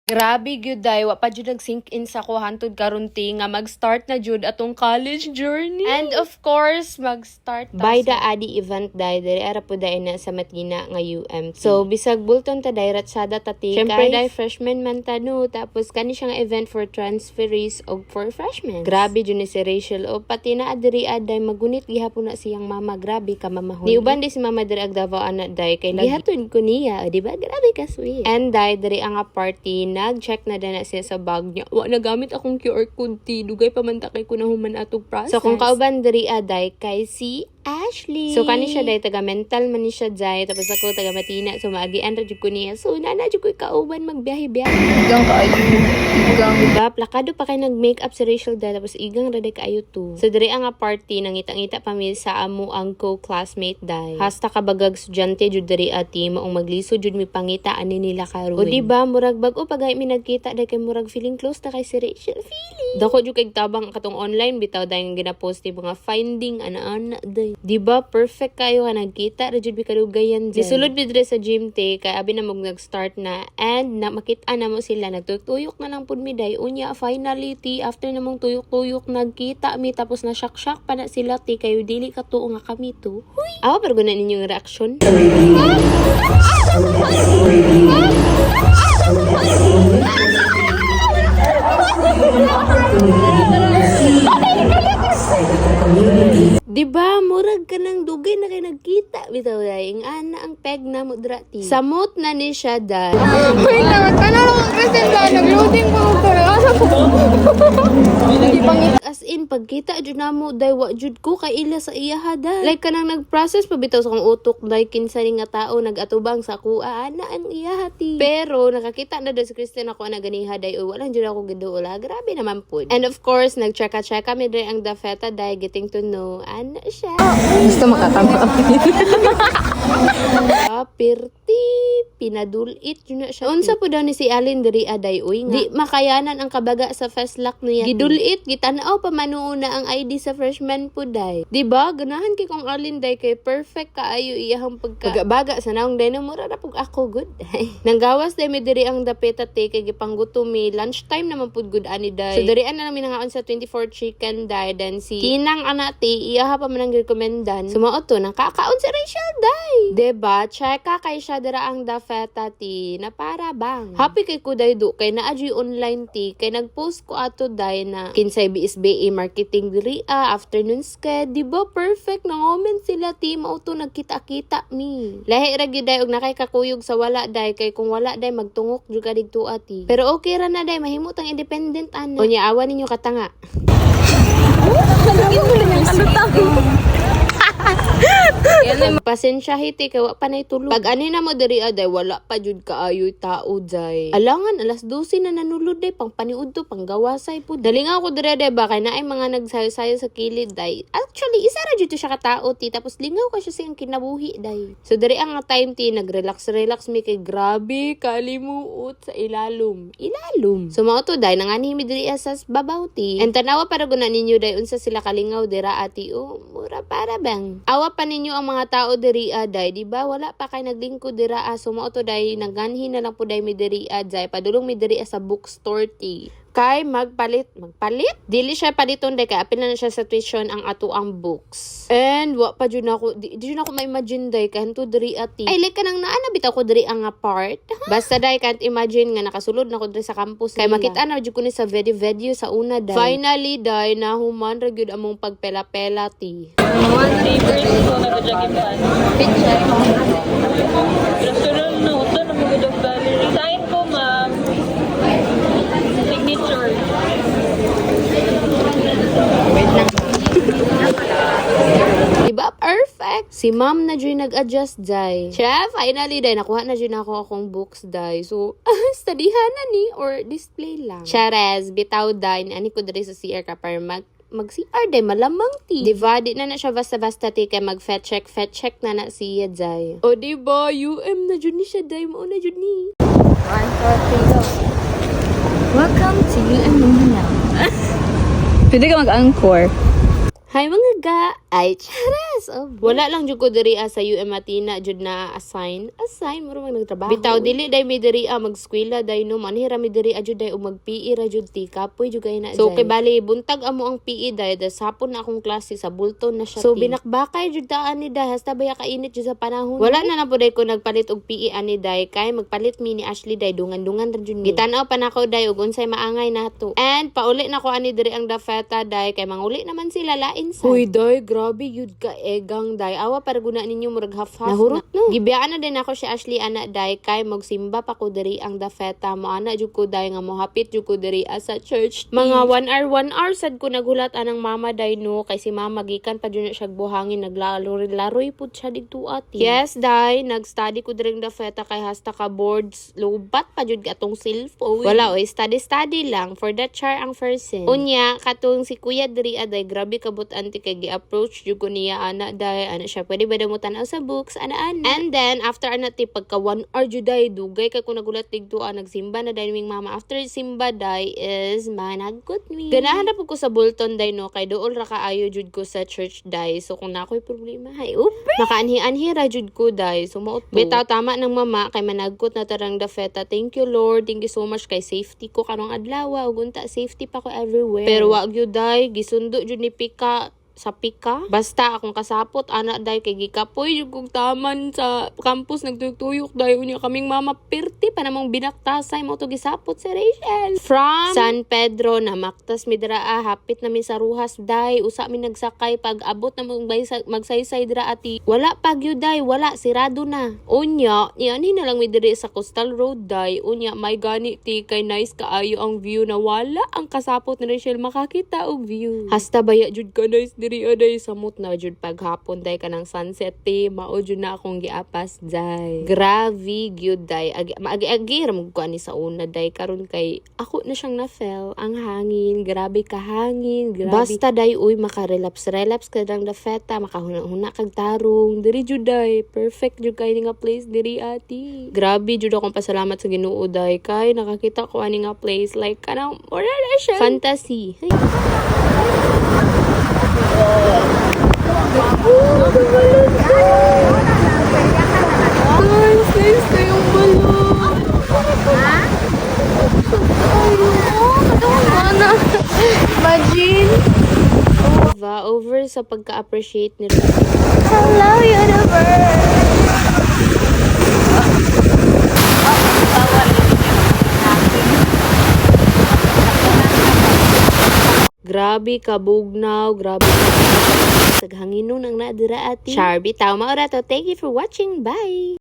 Grabe gyud day, wa pa jud nag-sink in sa ko hantud karon nga mag-start na jud atong college journey. And of course, mag-start by the Adi event day, diri ara po day na sa Matina nga UM. So bisag bulton ta day ratsada ta ti. Syempre day freshman man ta no, tapos kani siya nga event for transferees og for freshmen. Grabe jud ni si Rachel o pati na diri aday magunit gihapon na siyang mama, grabe ka mamahon. Niuban di si mama diri ag Davao ana day kay gihatod ko niya, di ba? Grabe ka sweet. And day diri ang party nag-check na dana siya sa bag niya. Wa nagamit akong QR code ti. Dugay pa man takay ko na human atong process. So kung kauban diri aday kay si Ashley. So kani siya day taga mental man ni siya day, tapos ako taga Matina. So maagian ra jud ko niya. So nana jud ko kauban magbiyahe-biyahe. Igang kaayo. Igang diba? Plakado pa kay nag-makeup si Rachel day, tapos igang ra day kaayo to. So diri ang party nangita-ngita pa mi sa amo ang co-classmate day. Hasta kabagag estudyante jud diri ati maong magliso jud mi pangita ani nila karon. O diba murag bag-o pagay mi nagkita day kay murag feeling close ta kay si Rachel. Feeling. Dako jud kay tabang katong online bitaw day nga gina-post mga finding ana-ana day. Diba perfect kayo ka nagkita ra jud bi kadugayan dyan. Gisulod bidre sa gym te kay abi na mag nag-start na and na makita na mo sila nagtuyok na lang pud mi day unya finally ti after namong tuyok-tuyok nagkita mi tapos na shock pa na sila ti kayo dili ka tuo nga kami to. Huy. Awa pero guna ninyong reaction. Diba, murag ka ng dugay na kayo nagkita. Bitaw dahil, ana ang peg na mo drati. Samot na ni siya dahil. Wait naman, tanong ako kasi nag-loading ko ko. As in, pagkita jud na mo, dahil wa jud ko kay ila sa iya hada. Like ka nang nag-process pa bitaw sa kong utok, dahil kinsa rin nga tao nag-atubang sa kuha, ana ang iya hati. Pero, nakakita na dahil sa Christian ako na ganiha dahil, walang jud ako gidola. Grabe naman po. And of course, nag-checka mi dahil ang dafeta dahil getting to know, ano siya. Gusto makatama. Pirti, pinadulit yun na siya. Unsa po daw ni si Alin diri aday uy nga. Di makayanan ang kabaga sa first lock niya. Gidulit, gitanaw pa manuuna ang ID sa freshman po day. Diba? Ganahan kay kong Alin day kay perfect kaayo iyahang pagkabaga sa naong day na mura na pug ako good day. Nanggawas day mi diri ang dapeta te kay gipanggutom mi lunchtime naman pud good ani day. So diri na namin nangaon sa 24 chicken day then si Kinang anati iyaha pa man ang rekomendan. Sumaot to nang kakaon si Rachel day. Diba? Cheka kay siya dira ang dafeta ti na para bang. Happy kay ko day do kay naa-adyo online ti kay nag-post ko ato day na kinsay BSBA marketing diri afternoon sked. Diba? Perfect na comment sila ti mao to nagkita-kita mi. Lahi ra gyud day og nakay kakuyog sa wala day kay kung wala day magtungok jud ka didto ati. Pero okay ra na day mahimot ang independent ana. Unya awan ninyo katanga. Pasensya hiti kay wa pa nay tulog. Pag ani na mo diri aday wala pa jud kaayoy tao day. Alangan alas 12 na nanulod day pang paniud to pang gawasay pud. Dalinga ako diri aday ba kay naay mga nagsayo-sayo sa kilid day. Actually isa ra jud to siya ka tao ti tapos lingaw ka siya siyang kinabuhi day. So diri ang time ti nagrelax mi kay grabe kalimuot sa ilalom. So mao to day nangani mi diri sa babaw ti. And tanawa para guna ninyo day unsa sila kalingaw dira ati mura para bang. Awa pa ninyo ang mga tao diri aday, di ba? Wala pa kay naglingkod dira sumo to day nagganhi na lang po day mi diri aday padulong mi diri sa bookstore ti. Kay magpalit dili siya paliton day kay apil na siya sa tuition ang ato ang books. And wa pa jud nako di jud nako ma-imagine day kay hanto diri ati ay like kanang naa na bitaw ko diri ang part. Basta day can't imagine nga nakasulod nako diri sa campus kay makita na jud ko ni sa video sa una day. Finally day na human ra gyud among pagpela-pela ti. One favorite ko nag-jogging ba? Picture. Restaurant no, ito na mag-jogging gallery. Sign ko ma'am. Signature. Wait lang. Diba? Perfect! Si ma'am na dyan nag-adjust, day. Siya, finally, day, nakuha na dyan ako akong books, day. So, studyhan na ni, or display lang. Chares, bitaw, day, ani ko dali sa CR ka para mag-CR, day, malamang ti. Diba? Di na siya basta-basta ti, kay mag-fet check na siya, day. O, diba? UM na dyan ni siya, day. Mauna dyan ni. 1, 4, 3, go. Welcome to UM Mindanao. Pwede ka mag-anchor. Hi mga ga! Ay, charas! Oh, wala lang jud ko diri sa UM Atina jud na assign muro mag nagtrabaho. Bitaw dili day mi diri mag-eskwela day no manhira mi diri jud day mag-PE ra jud ti kapoy jud kay na. So kay bali buntag amo ang PE day sapon na akong klase sa Bulton na siya. So binakbakay jud ta ani day hasta baya kainit jud sa panahon. Wala na po day ko nagpalit og PE ani day kay magpalit mi ni Ashley day dungan-dungan ra jud mi. Gitanaw pa nako day og unsay maangay nato. And pauli na ko ani diri ang dafeta day kay manguli naman sila Hoy day, grabe yud ka egang day. Awa para guna ninyo murag half-half na. No. Gibiyaan na din ako si Ashley ana day kay magsimba pa ko diri ang dafeta mo ana jud ko day nga mohapit jud ko diri sa church. Mga 1 hour sad ko nagulat anang mama day no kay si mama gikan pa jud na siya buhangin naglaro-laroy pud siya didto ati. Yes day, nag-study ko diri ang dafeta kay hasta ka boards lobat pa jud atong cellphone. Wala oy, study lang for that char ang first sin. Unya katong si kuya diri aday grabe kabut anti kay gi-approach jud ko niya ana day ana siya pwede ba daw mo tan-aw sa books ana. And then after ana ti pagka 1 hour jud day dugay kay ko nagulat tigto nagsimba na day ming mama after simba day is managkot mi ganahan na pud ko sa Bulton day no kay duol ra kaayo jud ko sa church day so kung nakoy problema hay makaanhi-anhi ra jud ko day sumuot bitaw tama ng mama kay managkot na tarang dafeta. Thank you Lord, thank you so much kay safety ko karong adlaw ug unta safety pa ko everywhere pero wag jud day gisundo jud ni Pika sa pika. Basta akong kasapot ana day kay gikapoy yung kong taman sa campus nagtuyok day unya kaming mama perti pa namang binaktasay mo to gisapot si Rachel. From San Pedro na maktas mi dira hapit na mi sa Ruhas day usa mi nagsakay pag abot na magsaysay dira ati wala pag yu day wala sirado na. Unya niani na lang mi diri sa Coastal Road day unya may gani ti kay nice kaayo ang view na wala ang kasapot ni Rachel makakita og view. Hasta baya jud ka nice diri oday samot na jud paghapon day kanang sunset ti mao jud na akong giapas day. Grabe gyud day agi ra mo ko ani sa una day karon kay ako na siyang na-feel ang hangin grabe ka hangin grabe. Basta day uy makarelaps ka lang dafeta makahuna kag tarong diri jud day perfect jud kay nga place diri ati. Grabe jud akong pasalamat sa Ginoo day kay nakakita ko ani nga place like kanang ora na siya fantasy. Guys, kayong balon. Ha? Imagine. Over sa pagka-appreciate nila. Hello, universe! Grabe kabugnaw, grabe saghanginon ang nadira ati. Charbie, tao maura to. Thank you for watching. Bye!